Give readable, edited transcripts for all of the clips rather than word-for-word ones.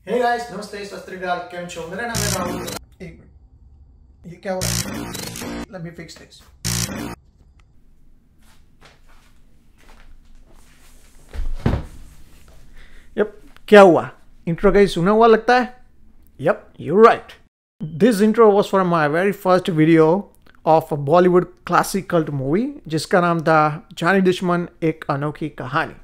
Hey guys, नमस्ते, सत श्री अकाल, केम छो? मेरा नाम है राहुल। एक मिनट, ये क्या हो रहा है? Let me fix this. Yup, क्या हुआ? इंट्रो कहीं सुना हुआ लगता है? Yup, you right. This intro was for my very first video of Bollywood classic cult movie जिसका नाम था जानी दुश्मन एक अनोखी कहानी।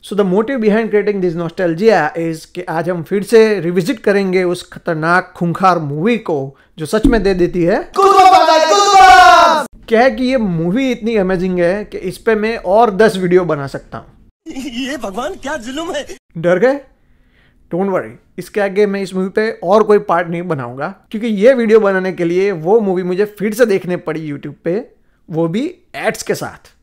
So the motive behind creating this nostalgia is कि आज हम फिर से रिविजिट करेंगे उस खतरनाक खूंखार मूवी को जो सच में दे देती है क्या है कि ये मूवी इतनी अमेजिंग है कि इस पे मैं और 10 वीडियो बना सकता हूँ। ये भगवान क्या जुल्म है। डर गए? डोंट वरी, इसके आगे मैं इस मूवी पे और कोई पार्ट नहीं बनाऊंगा क्योंकि ये वीडियो बनाने के लिए वो मूवी मुझे फिर से देखने पड़ी यूट्यूब पे, वो भी एड्स के साथ।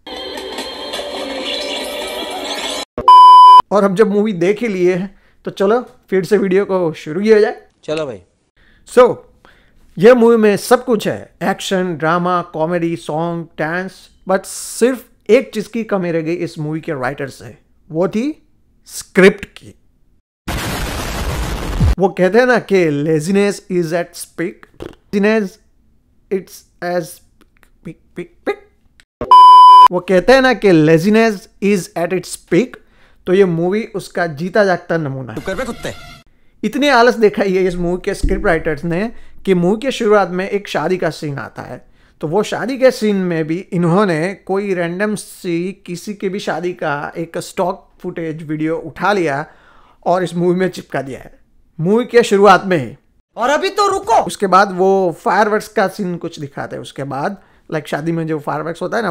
और अब जब मूवी देख ही लिए है तो चलो फिर से वीडियो को शुरू किया जाए। चलो भाई। ये मूवी में सब कुछ है, action, drama, comedy, song, dance, but सिर्फ एक चीज की कमी रह गई इस मूवी के राइटर से, वो थी स्क्रिप्ट की। वो कहते हैं ना कि laziness is at speak, laziness its age peak peak peak. वो कहते हैं ना कि laziness is at its peak, तो ये मूवी उसका जीता जागता नमूना है। इतनी आलस दिखाई है इस मूवी के स्क्रिप्ट राइटर्स ने कि मूवी के शुरुआत में एक शादी का सीन आता है, तो वो शादी के सीन में भी इन्होंने कोई रैंडम सी किसी की भी शादी का एक स्टॉक फुटेज वीडियो उठा लिया और इस मूवी में चिपका दिया है मूवी के शुरुआत में ही। और अभी तो रुको। उसके बाद वो फायरवर्क्स का सीन कुछ दिखाते हैं, उसके बाद लाइक शादी में जो फायरवर्क्स होता है ना,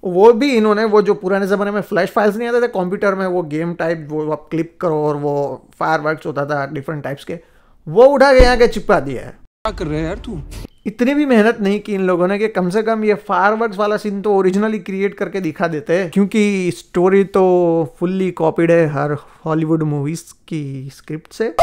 वो भी इन्होंने वो जो पुराने ज़माने में फ्लैश फाइल्स नहीं आते थे कंप्यूटर में, वो गेम टाइप वो आप क्लिक करो और वो फायरवर्क्स होता था डिफरेंट टाइप्स के, वो उठा के यहाँ के चिपका दिया है। क्या कर रहे हैं यार तू? इतनी भी मेहनत नहीं की इन लोगों ने कि कम से कम ये फायरवर्क्स वाला सीन तो ओरिजिनली क्रिएट करके दिखा देते हैं, क्योंकि स्टोरी तो फुल्ली कॉपीड है हर हॉलीवुड मूवीज की स्क्रिप्ट से।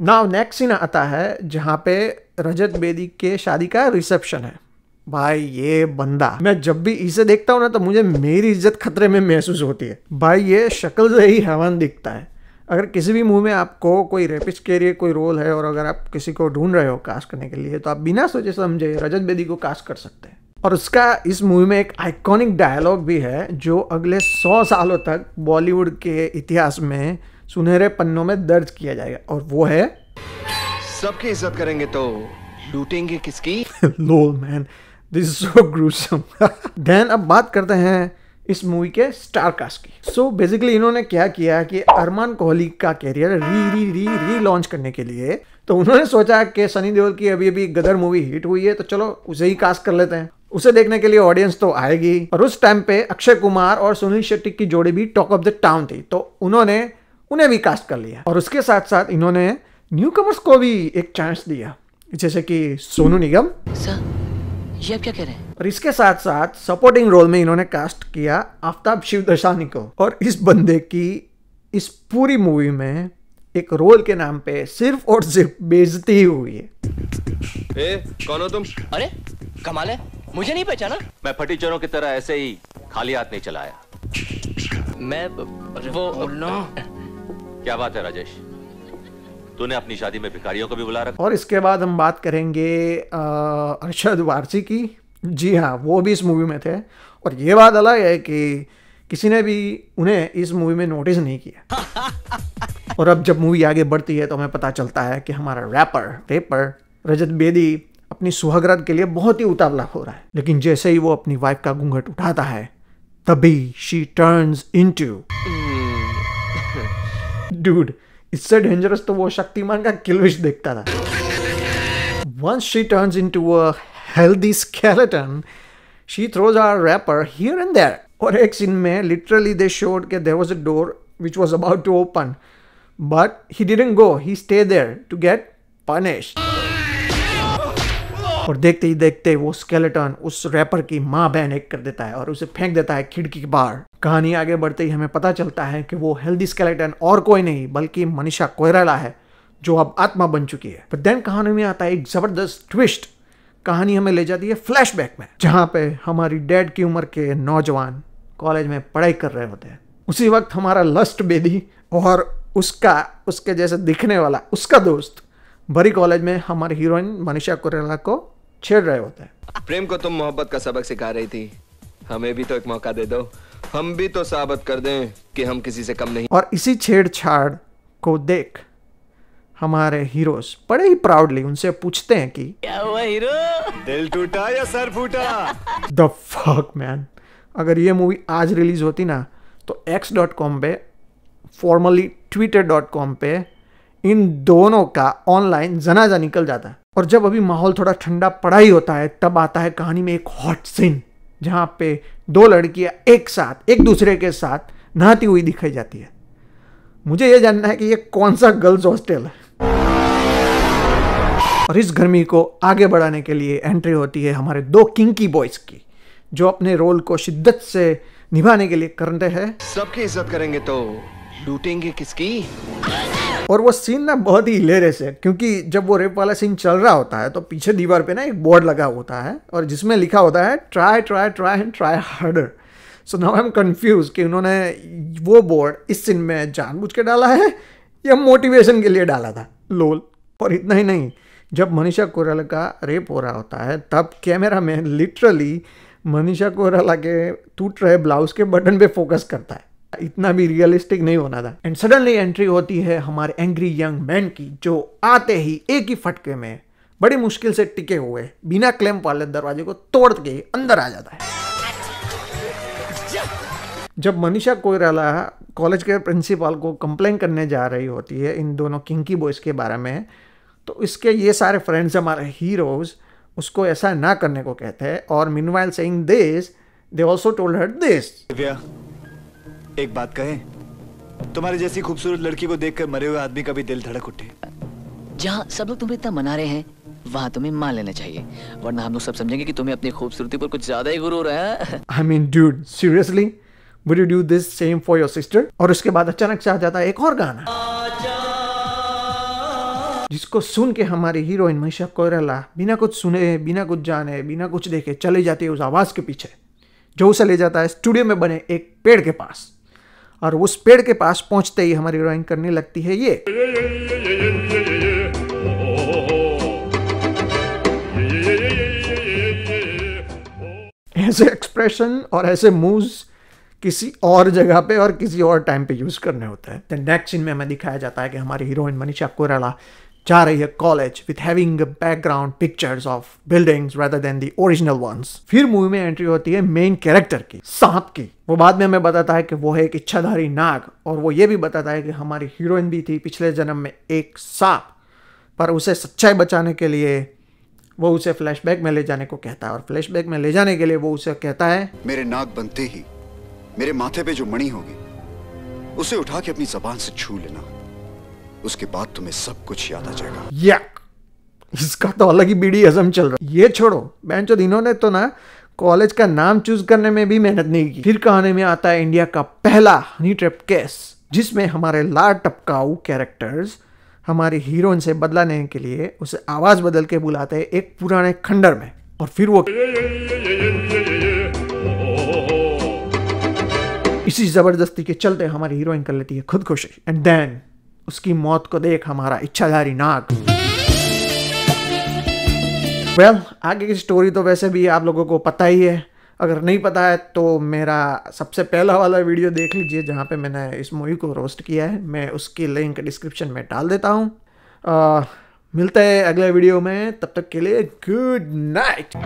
नाउ नेक्स्ट सीन आता है जहाँ पे रजत बेदी के शादी का रिसेप्शन है। भाई ये बंदा, मैं जब भी इसे देखता हूँ ना तो मुझे मेरी इज्जत खतरे में महसूस होती है। भाई ये शक्ल से ही हैवान दिखता है। अगर किसी भी मूवी में आपको कोई रेपिस्ट के लिए कोई रोल है और अगर आप किसी को ढूंढ रहे हो कास्ट करने के लिए, तो आप बिना सोचे समझे रजत बेदी को कास्ट कर सकते हैं। और उसका इस मूवी में एक आइकॉनिक डायलॉग भी है जो अगले 100 सालों तक बॉलीवुड के इतिहास में सुनहरे पन्नों में दर्ज किया जाएगा, और वो है सबकी इज्जत करेंगे तो लूटेंगे किसकी? Lol man, this is so gruesome. Then अब बात करते हैं इस मूवी के स्टार कास्ट की। सो बेसिकली इन्होंने क्या किया कि अरमान कोहली का कैरियर री लॉन्च करने के लिए तो उन्होंने सोचा कि सनी देओल की अभी गदर मूवी हिट हुई है तो चलो उसे ही कास्ट कर लेते हैं, उसे देखने के लिए ऑडियंस तो आएगी। और उस टाइम पे अक्षय कुमार और सुनील शेट्टी की जोड़ी भी टॉक ऑफ द टाउन थी, तो उन्हें भी कास्ट कर लिया। और उसके साथ साथ इन्होंने न्यू कमर्स को भी एक चांस दिया, जैसे कि सोनू निगम। ये आप क्या कह रहे हैं? और इसके साथ साथ सपोर्टिंग रोल में इन्होंने कास्ट किया आफ्ताब शिवदर्शानी को। और इस बंदे की इस पूरी मूवी में एक रोल के नाम पे सिर्फ और सिर्फ बेइज्जती ही हुई है। कौन हो तुम? अरे कमाल है, मुझे नहीं पहचाना। मैं फटीचरों की तरह ऐसे ही खाली हाथ नहीं चलाया। मैं वो क्या बात है राजेश, तूने अपनी शादी में भिखारियों को भी बुला रखा? और इसके बाद हम बात करेंगे अरशद वारसी की। जी हाँ, वो भी इस मूवी में थे। और ये बात अलग है कि किसी ने भी उन्हें इस मूवी में नोटिस नहीं किया। और अब जब मूवी आगे बढ़ती है तो हमें पता चलता है कि हमारा रेपर रजत बेदी अपनी सुहागरात के लिए बहुत ही उतावला हो रहा है, लेकिन जैसे ही वो अपनी वाइफ का घूंघट उठाता है तभी शी टर्न्स इनटू डूड, इससे डेंजरस तो वो शक्तिमान का किलविश देखता था। Once she turns into a healthy skeleton, she throws our rapper here and there. और एक सीन में literally they showed that there was a door which was about to open, but he didn't go. He stayed there to get punished. और देखते ही देखते वो skeleton उस wrapper की माँ बहन एक कर देता है और उसे फेंक देता है खिड़की के बाहर। कहानी आगे बढ़ते ही हमें पता चलता है कि वो हेल्दी स्केलेटन और कोई नहीं बल्कि मनीषा कोइराला है, जो अब आत्मा बन चुकी है। पर देन कहानी में आता है एक जबरदस्त ट्विस्ट। कहानी हमें ले जाती है फ्लैशबैक में, जहाँ पे हमारी डैड की उम्र के नौजवान कॉलेज में पढ़ाई कर रहे होते हैं। उसी वक्त हमारा लस्ट बेदी और उसके जैसे दिखने वाला उसका दोस्त बड़ी कॉलेज में हमारी हीरोइन मनीषा कोइराला को छेड़ रहे होते हैं। प्रेम को तुम मोहब्बत का सबक सिखा रही थी, हमें भी तो एक मौका दे दो, हम भी तो साबित कर दें कि हम किसी से कम नहीं। और इसी छेड़छाड़ को देख हमारे हीरोज बड़े ही प्राउडली उनसे पूछते हैं कि क्या हुआ हीरो? दिल टूटा या सर फूटा? द फक मैन, अगर ये मूवी आज रिलीज होती ना तो x.com पे फॉर्मली twitter.com पे इन दोनों का ऑनलाइन जनाजा निकल जाता है। और जब अभी माहौल थोड़ा ठंडा पड़ा ही होता है तब आता है कहानी में एक हॉट सीन जहां पे दो लड़कियां एक साथ एक दूसरे के साथ नहाती हुई दिखाई जाती है। मुझे यह जानना है कि ये कौन सा गर्ल्स हॉस्टल है। और इस गर्मी को आगे बढ़ाने के लिए एंट्री होती है हमारे दो किंकी बॉयज की, जो अपने रोल को शिद्दत से निभाने के लिए करते हैं। सबकी इज्जत करेंगे तो लूटेंगे किसकी? और वो सीन ना बहुत ही हिलेरियस है, क्योंकि जब वो रेप वाला सीन चल रहा होता है तो पीछे दीवार पे ना एक बोर्ड लगा होता है और जिसमें लिखा होता है try try try and try harder. So now I am confuse कि उन्होंने वो बोर्ड इस सीन में जानबूझ के डाला है या मोटिवेशन के लिए डाला था, लोल। और इतना ही नहीं, जब मनीषा कोइराला का रेप हो रहा होता है तब camera man literally Manisha Koirala के टूट रहे ब्लाउज के बटन पे फोकस करता है। इतना भी रियलिस्टिक नहीं होना था। एंड सडनली एंट्री होती है हमारे एंग्री यंग मैन की, जो आते ही एक ही फटके में बड़ी मुश्किल से टिके हुए बिना क्लैंप वाले दरवाजे को तोड़ के अंदर आ जाता है। जब मनीषा कोइराला कॉलेज के प्रिंसिपल को कंप्लेन करने जा रही होती है इन दोनों किंकी बॉयज के बारे में, तो इसके ये सारे फ्रेंड्स हमारे हीरोज उसको ऐसा ना करने को कहते हैं। और meanwhile saying this they also told her this. Divya, एक बात कहें, तुम्हारी जैसी खूबसूरत लड़की को देखकर मरे हुए आदमी का भी दिल धड़क उठे। जहाँ सब लोग तुम्हें इतना मना रहे हैं वहाँ तुम्हें मान लेना चाहिए, वरना हम लोग सब समझेंगे कि तुम्हें अपनी खूबसूरती पर कुछ ज्यादा ही गुरूर है। I mean, dude, seriously? Would you do this same for your sister? और उसके बाद अचानक से आ जाता है एक और गाना जिसको सुन के हमारी हीरोइन मनीषा कोइराला बिना कुछ सुने, बिना कुछ जाने, बिना कुछ देखे चली जाती है उस आवाज के पीछे, जो उसे ले जाता है स्टूडियो में बने एक पेड़ के पास। और उस पेड़ के पास पहुंचते ही हमारी हीरोइन करने लगती है ये। ऐसे एक्सप्रेशन और ऐसे मूव्स किसी और जगह पे और किसी और टाइम पे यूज करने होते हैं। द नेक्स्ट सीन में हमें दिखाया जाता है कि हमारी हीरोइन मनीषा कोइराला जा रही है college with having background pictures of buildings rather than the original ones। फिर मूवी में एंट्री होती है मेन कैरेक्टर की, सांप की। वो बाद में हमें बताता है कि वो है एक इच्छाधारी नाग, और वो ये भी बताता है कि हमारी हीरोइन भी थी पिछले जन्म में एक सांप, पर उसे सच्चाई बचाने के लिए वो उसे फ्लैशबैक में ले जाने को कहता है। और फ्लैशबैक में ले जाने के लिए वो उसे कहता है, मेरे नाक बनते ही मेरे माथे पे जो मणि होगी उसे उठा के अपनी जबान से छू लेना, उसके बाद तुम्हें सब कुछ याद आ जाएगा। यक, इसका तो अलग ही बीड़ी हजम चल रहा है। ये छोड़ो बेंचो, इन्होंने तो ना कॉलेज का नाम चूज करने में भी मेहनत नहीं की। फिर कहानी में आता है इंडिया का पहला हनी ट्रैप केस, जिसमें हमारे लार टपकाऊ कैरेक्टर्स हमारी हीरोइन से बदला लेने के लिए उसे आवाज बदल के बुलाते हैं एक पुराने खंडर में। और फिर वो इसी जबरदस्ती के चलते हमारी हीरोइन कर लेती है खुदकुशी। एंड देन उसकी मौत को देख हमारा इच्छाधारी नाग। वेल, आगे की स्टोरी तो वैसे भी आप लोगों को पता ही है। अगर नहीं पता है तो मेरा सबसे पहला वाला वीडियो देख लीजिए जहाँ पे मैंने इस मूवी को रोस्ट किया है। मैं उसकी लिंक डिस्क्रिप्शन में डाल देता हूँ। मिलते हैं अगले वीडियो में, तब तक के लिए गुड नाइट।